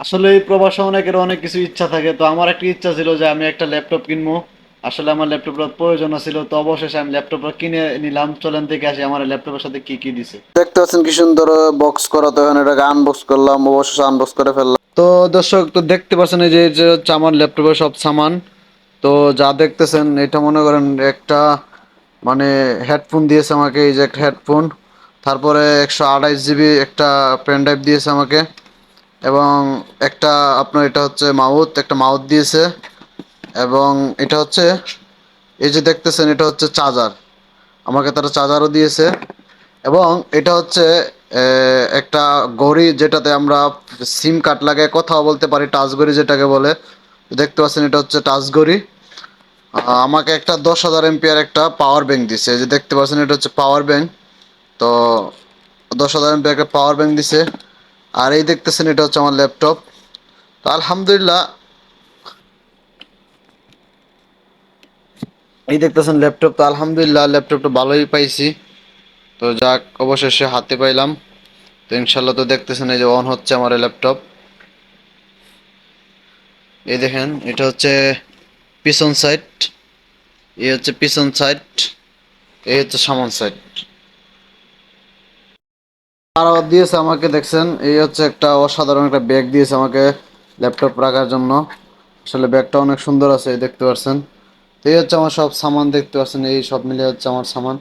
আসলে এই প্রবাসে অনেকের অনেক কিছু ইচ্ছা থাকে, তো আমার একটা ইচ্ছা ছিল যে আমি একটা ল্যাপটপ কিনবো। আসলে আমার ল্যাপটপটা প্রয়োজন ছিল, তো অবশেষে আমি ল্যাপটপটা কিনে নিলাম। চলেন দেখে আসি আমার ল্যাপটপের সাথে কি কি দিছে। দেখতে পাচ্ছেন কি সুন্দর বক্স করা, তো এখন এটাকে আনবক্স করলাম, অবশেষে আনবক্স করে ফেললাম। তো দর্শক, তো দেখতে পাচ্ছেন এই যে যে হচ্ছে আমার ল্যাপটপের সব সামান। তো যা দেখতেছেন এটা মনে করেন একটা মানে হেডফোন দিয়েছে আমাকে, এই যে একটা হেডফোন। তারপরে 128 জিবি একটা পেন ড্রাইভ দিয়েছে আমাকে। এবং একটা আপনার এটা হচ্ছে একটা মাউথ দিয়েছে। এবং এটা হচ্ছে এই যে দেখতেছেন এটা হচ্ছে চার্জার, আমাকে তারা চার্জারও দিয়েছে। এবং এটা হচ্ছে একটা ঘড়ি, যেটাতে আমরা সিম কার্ড লাগিয়ে কথাও বলতে পারি, টাচ ঘড়ি যেটাকে বলে। দেখতে পাচ্ছেন এটা হচ্ছে টাচ ঘড়ি। আমাকে একটা 10,000 এমপিয়ার একটা পাওয়ার ব্যাংক দিছে, এই যে দেখতে পাচ্ছেন এটা হচ্ছে পাওয়ার ব্যাংক। তো 10,000 এমপিয়ার একটা পাওয়ার ব্যাংক দিছে। আর এই দেখতেছেন এটা হচ্ছে আমার ল্যাপটপ। তো আলহামদুলিল্লাহ, এই দেখতেছেন ল্যাপটপ, তো আলহামদুলিল্লাহ ল্যাপটপটা ভালোই পাইছি। তো যাক, অবশেষে হাতে পাইলাম। তো ইনশাল্লাহ, তো দেখতেছেন এই যে অন হচ্ছে আমার ল্যাপটপ। এই দেখেন এটা হচ্ছে পিছন সাইড, এই হচ্ছে পিছন সাইড, এই হচ্ছে সামন সাইড। আর দিয়েছে আমাকে, দেখছেন এই হচ্ছে একটা অসাধারণ একটা ব্যাগ দিয়েছে আমাকে ল্যাপটপ রাখার জন্য। আসলে ব্যাগটা অনেক সুন্দর আছে, এই দেখতে পাচ্ছেন। তো এই হচ্ছে আমার সব সামান, দেখতে পাচ্ছেন এই সব মিলে হচ্ছে আমার সামান।